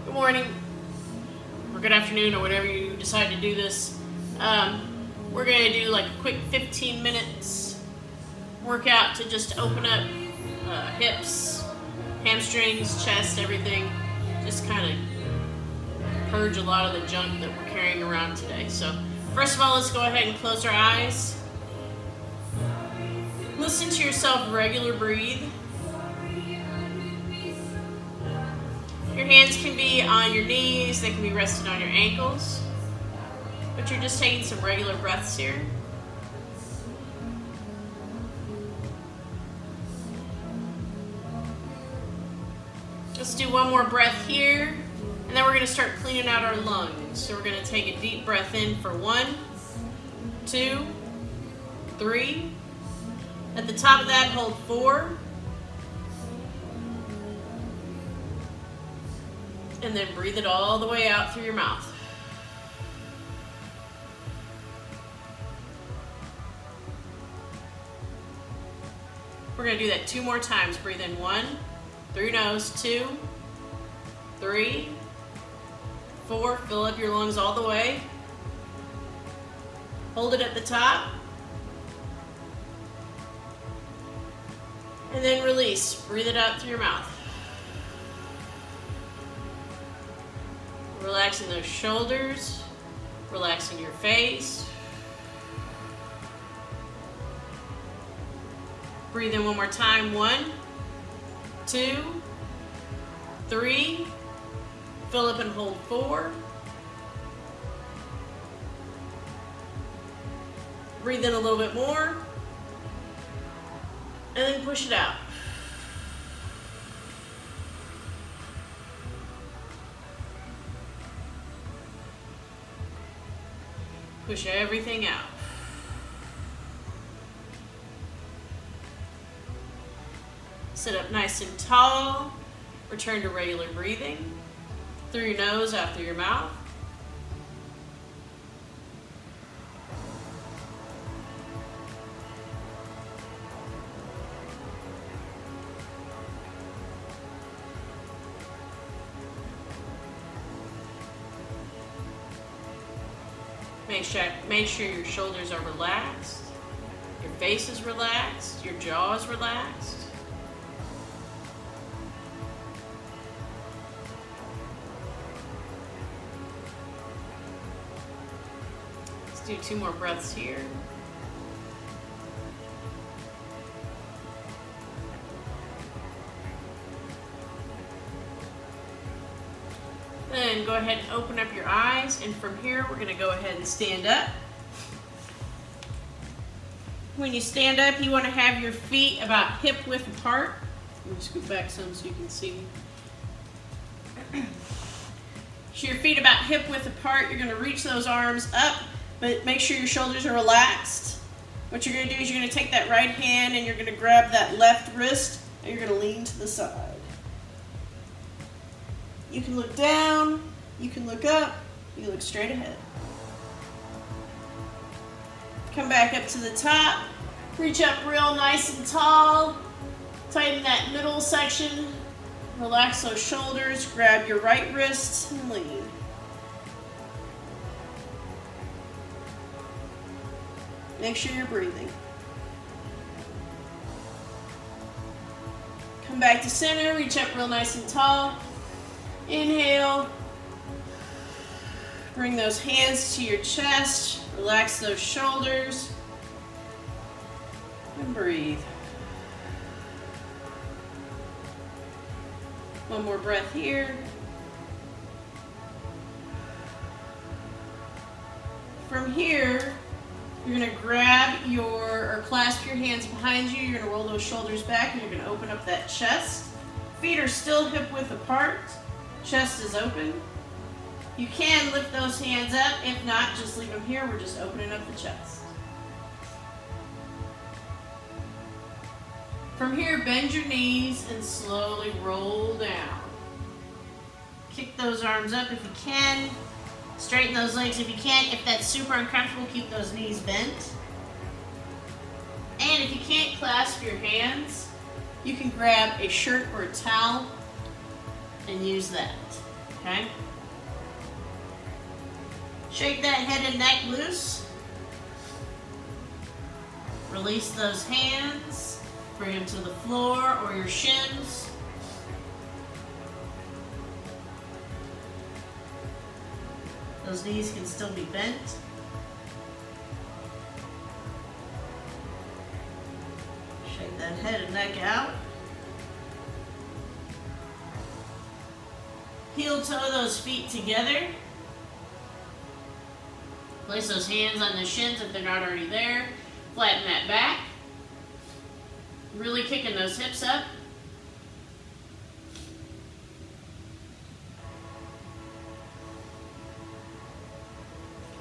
Good morning, or good afternoon, or whatever you decide to do this. We're going to do like a quick 15 minutes workout to just open up hips, hamstrings, chest, everything. Just kind of purge a lot of the junk that we're carrying around today. So first of all, let's go ahead and close our eyes. Listen to yourself regular breathe. Your hands can be on your knees, they can be rested on your ankles, but you're just taking some regular breaths here. Let's do one more breath here, and then we're going to start cleaning out our lungs. So we're going to take a deep breath in for 1, 2, 3. At the top of that, hold 4. And then breathe it all the way out through your mouth. We're going to do that 2 more times. Breathe in 1, through your nose, 2, 3, 4. Fill up your lungs all the way. Hold it at the top. And then release. Breathe it out through your mouth. Relaxing those shoulders, relaxing your face. Breathe in one more time. 1, 2, 3. Fill up and hold 4. Breathe in a little bit more. And then push it out. Push everything out. Sit up nice and tall. Return to regular breathing. Through your nose, out through your mouth. Make sure your shoulders are relaxed, your face is relaxed, your jaw is relaxed. Let's do 2 more breaths here. Then go ahead and open up your eyes, and from here we're going to go ahead and stand up. When you stand up, you want to have your feet about hip width apart. Let me scoot back some so you can see. So your feet about hip width apart, you're going to reach those arms up, but make sure your shoulders are relaxed. What you're going to do is you're going to take that right hand and you're going to grab that left wrist and you're going to lean to the side. You can look down, you can look up, you can look straight ahead. Come back up to the top, reach up real nice and tall, tighten that middle section, relax those shoulders, grab your right wrist and lean. Make sure you're breathing. Come back to center, reach up real nice and tall. Inhale, bring those hands to your chest, relax those shoulders, and breathe. One more breath here. From here, you're going to grab or clasp your hands behind you, you're going to roll those shoulders back, and you're going to open up that chest. Feet are still hip width apart. Chest is open. You can lift those hands up. If not, just leave them here. We're just opening up the chest. From here, bend your knees and slowly roll down. Kick those arms up if you can. Straighten those legs if you can. If that's super uncomfortable, keep those knees bent. And if you can't clasp your hands, you can grab a shirt or a towel and use that. Okay? Shake that head and neck loose. Release those hands. Bring them to the floor or your shins. Those knees can still be bent. Shake that head and neck out. Heel toe those feet together. Place those hands on the shins if they're not already there. Flatten that back. Really kicking those hips up.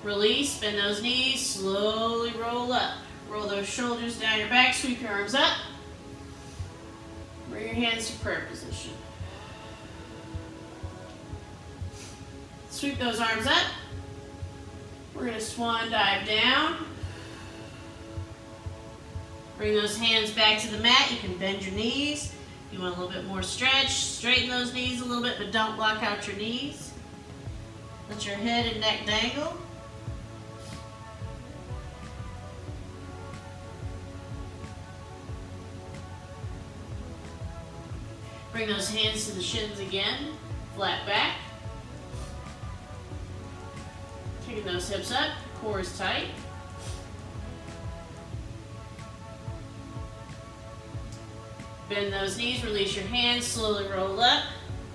Release, bend those knees, slowly roll up. Roll those shoulders down your back, sweep your arms up. Bring your hands to prayer position. Sweep those arms up. We're going to swan dive down. Bring those hands back to the mat. You can bend your knees. If you want a little bit more stretch, straighten those knees a little bit, but don't block out your knees. Let your head and neck dangle. Bring those hands to the shins again. Flat back. Kicking those hips up. Core is tight. Bend those knees, release your hands, slowly roll up.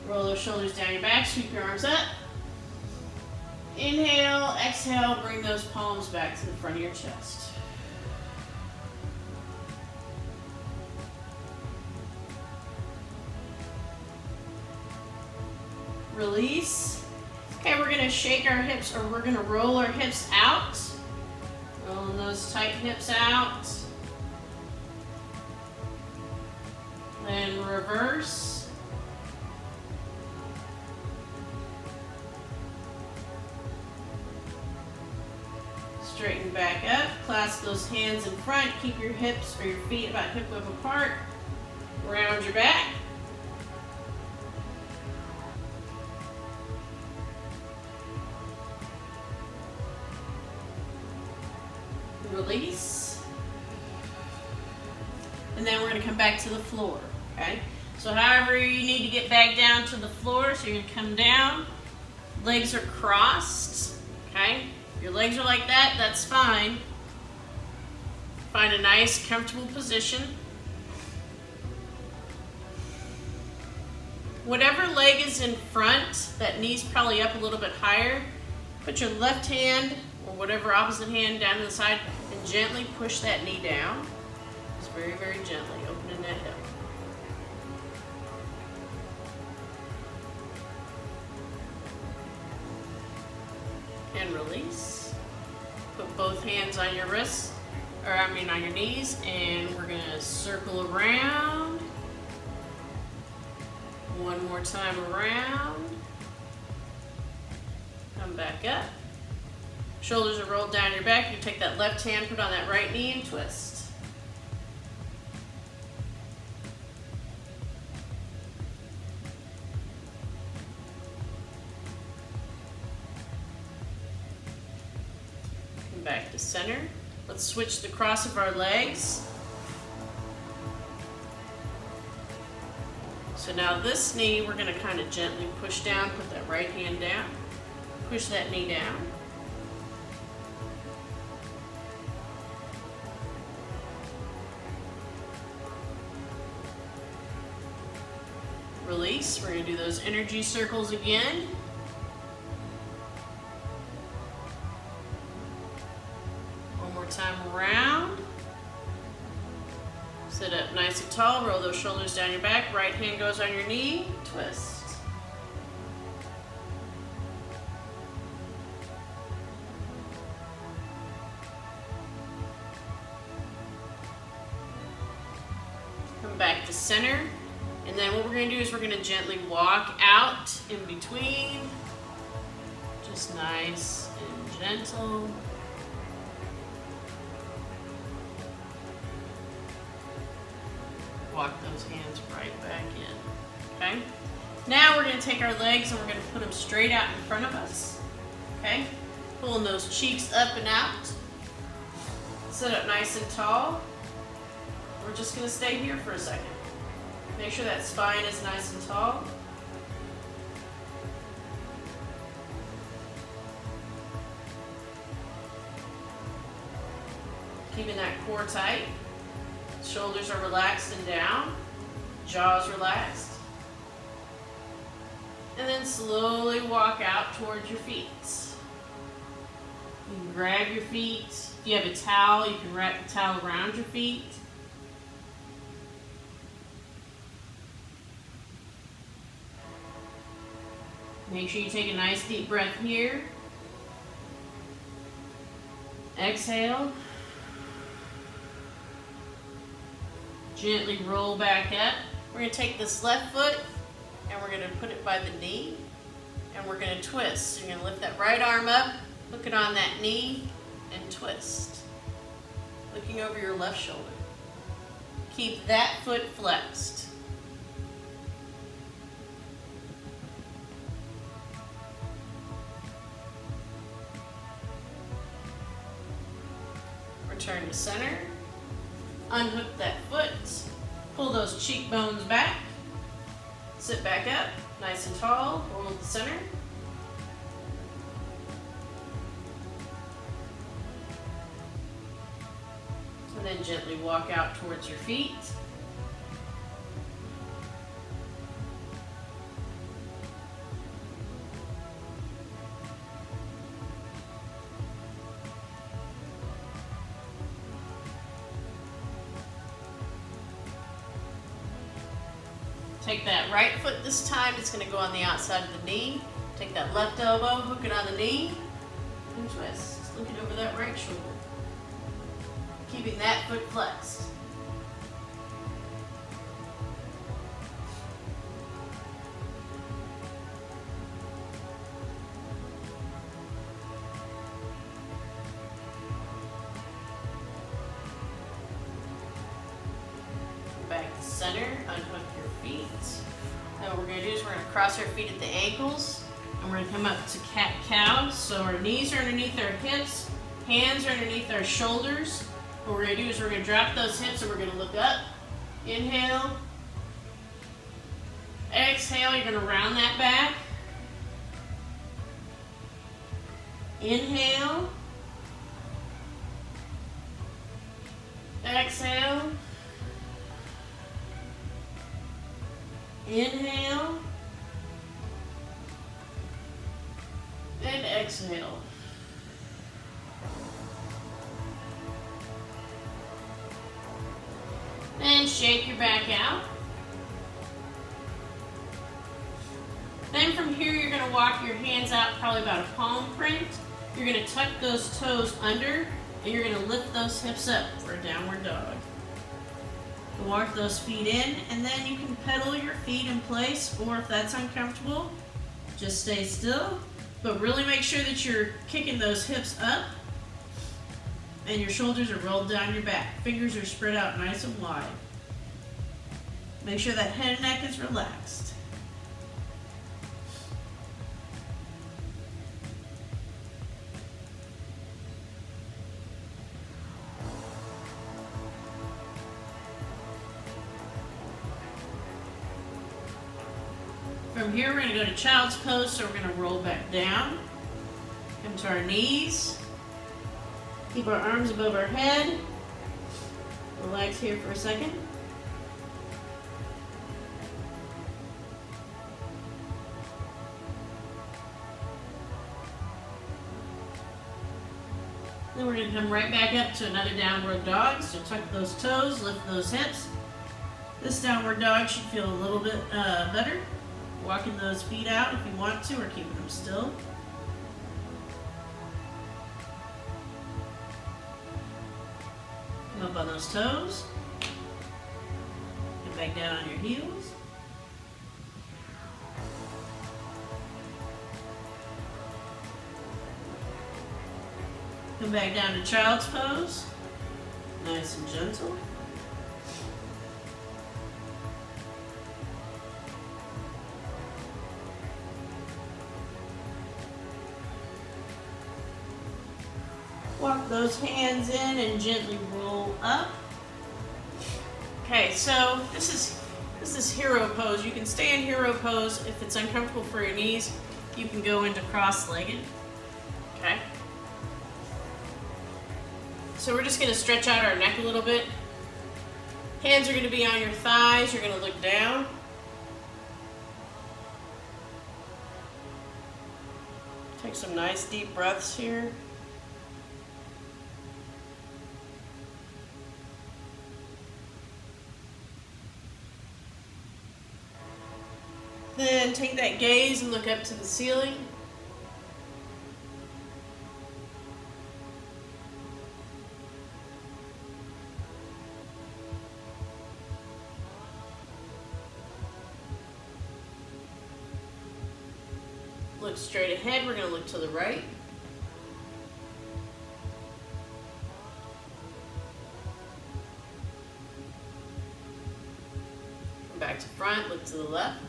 Roll those shoulders down your back, sweep your arms up. Inhale, exhale, bring those palms back to the front of your chest. Release. Okay, we're gonna shake our hips, or we're gonna roll our hips out. Rolling those tight hips out. Then reverse. Straighten back up. Clasp those hands in front. Keep your hips or your feet about hip width apart. Round your back. Release. And then we're going to come back to the floor. Okay? So however you need to get back down to the floor, so you're going to come down. Legs are crossed. Okay? Your legs are like that, that's fine. Find a nice, comfortable position. Whatever leg is in front, that knee's probably up a little bit higher, put your left hand or whatever opposite hand down to the side and gently push that knee down. Just very, very gently, opening that hip. And release. Put both hands on your wrists, or on your knees, and we're gonna circle around. One more time around. Come back up. Shoulders are rolled down your back. You take that left hand, put on that right knee, and twist. Come back to center. Let's switch the cross of our legs. So now this knee, we're going to kind of gently push down, put that right hand down, push that knee down. Release. We're going to do those energy circles again. One more time around. Sit up nice and tall, roll those shoulders down your back, right hand goes on your knee, twist. Come back to center, and then what we're going to do is we're going to gently walk out in between, just nice and gentle. Walk those hands right back in. Okay? Now we're going to take our legs and we're going to put them straight out in front of us. Okay? Pulling those cheeks up and out. Sit up nice and tall. We're just going to stay here for a second. Make sure that spine is nice and tall. Keeping that core tight. Shoulders are relaxed and down. Jaws relaxed. And then slowly walk out towards your feet. You can grab your feet. If you have a towel, you can wrap the towel around your feet. Make sure you take a nice deep breath here. Exhale. Gently roll back up. We're going to take this left foot and we're going to put it by the knee and we're going to twist. So you're going to lift that right arm up, hook it on that knee, and twist. Looking over your left shoulder. Keep that foot flexed. Return to center. Unhook that foot. Pull those cheekbones back. Sit back up, nice and tall. Hold the center. And then gently walk out towards your feet. Take that right foot this time, it's going to go on the outside of the knee. Take that left elbow, hook it on the knee, and twist. Looking over that right shoulder. Keeping that foot flexed. Back to center, unhook your feet. Now what we're going to do is we're going to cross our feet at the ankles and we're going to come up to cat-cow. So our knees are underneath our hips, hands are underneath our shoulders. What we're going to do is we're going to drop those hips and we're going to look up. Inhale. Exhale, you're going to round that back. Inhale. Exhale. Inhale. And exhale. Then shake your back out. Then from here you're going to walk your hands out probably about a palm print. You're going to tuck those toes under and you're going to lift those hips up for a downward dog. Walk those feet in and then you can pedal your feet in place, or if that's uncomfortable, just stay still. But really make sure that you're kicking those hips up and your shoulders are rolled down your back. Fingers are spread out nice and wide. Make sure that head and neck is relaxed. From here, we're going to go to child's pose, so we're going to roll back down, come to our knees, keep our arms above our head, relax here for a second. Then we're going to come right back up to another downward dog, so tuck those toes, lift those hips. This downward dog should feel a little bit better. Walking those feet out if you want to, or keeping them still. Come up on those toes. Get back down on your heels. Come back down to child's pose. Nice and gentle. Walk those hands in and gently roll up. Okay, so this is hero pose. You can stay in hero pose. If it's uncomfortable for your knees, you can go into cross-legged. Okay. So we're just going to stretch out our neck a little bit. Hands are going to be on your thighs. You're going to look down. Take some nice deep breaths here. Then take that gaze and look up to the ceiling. Look straight ahead. We're going to look to the right. Come back to front. Look to the left.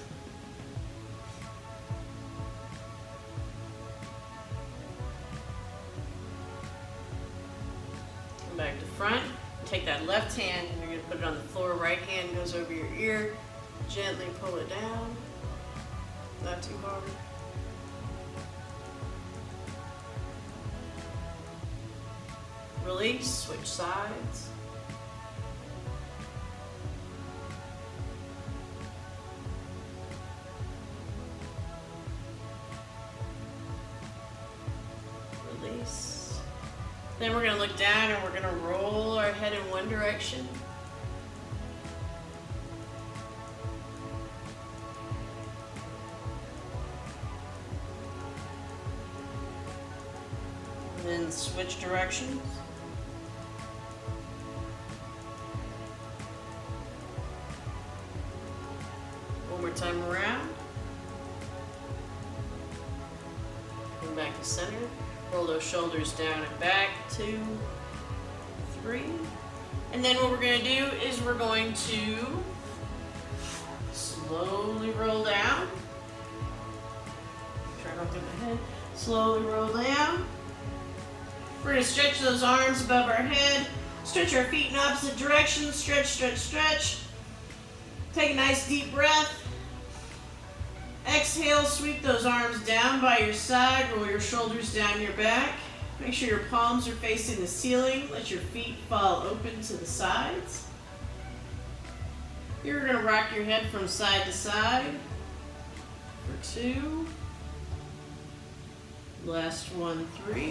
Come back to front. Take that left hand and you're going to put it on the floor. Right hand goes over your ear. Gently pull it down. Not too hard. Release, switch sides. Release. Then we're going to look down and we're going to roll our head in one direction. And then switch directions. Time around. Come back to center. Roll those shoulders down and back. 2, 3. And then what we're going to do is we're going to slowly roll down. Try not to hit my head. Slowly roll down. We're going to stretch those arms above our head. Stretch our feet in opposite directions. Stretch, stretch, stretch. Take a nice deep breath. Exhale, sweep those arms down by your side, roll your shoulders down your back. Make sure your palms are facing the ceiling. Let your feet fall open to the sides. You're going to rock your head from side to side for 2. Last one, 3.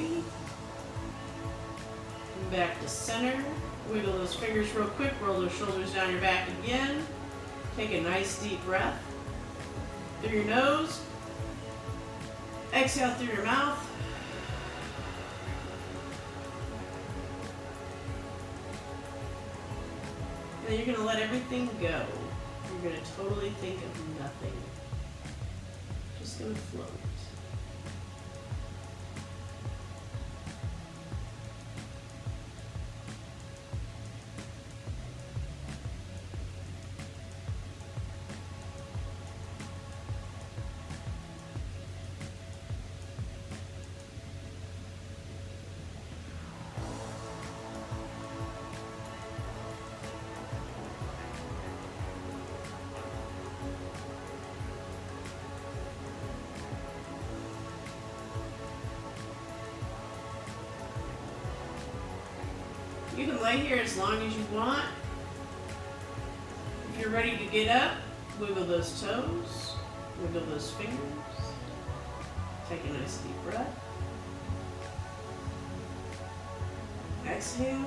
And back to center. Wiggle those fingers real quick, roll those shoulders down your back again. Take a nice deep breath. Through your nose. Exhale through your mouth. And then you're going to let everything go. You're going to totally think of nothing. Just going to float. You can lay here as long as you want. If you're ready to get up, wiggle those toes, wiggle those fingers. Take a nice deep breath. Exhale.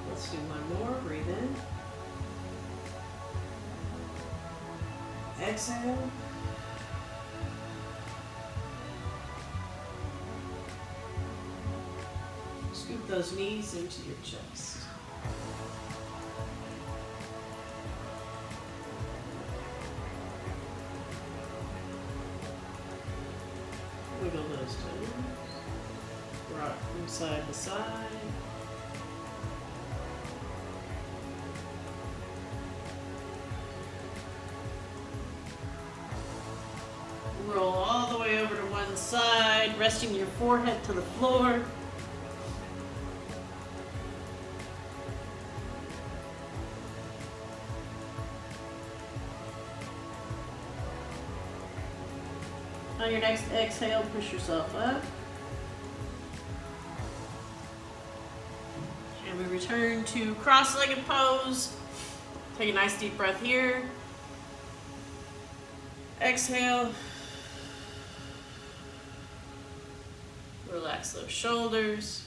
Let's do one more. Breathe in. Exhale. Scoop those knees into your chest. Wiggle those toes. Rock from side to side. Roll one side, resting your forehead to the floor. On your next exhale, push yourself up. And we return to cross-legged pose. Take a nice deep breath here. Exhale. Relax those shoulders.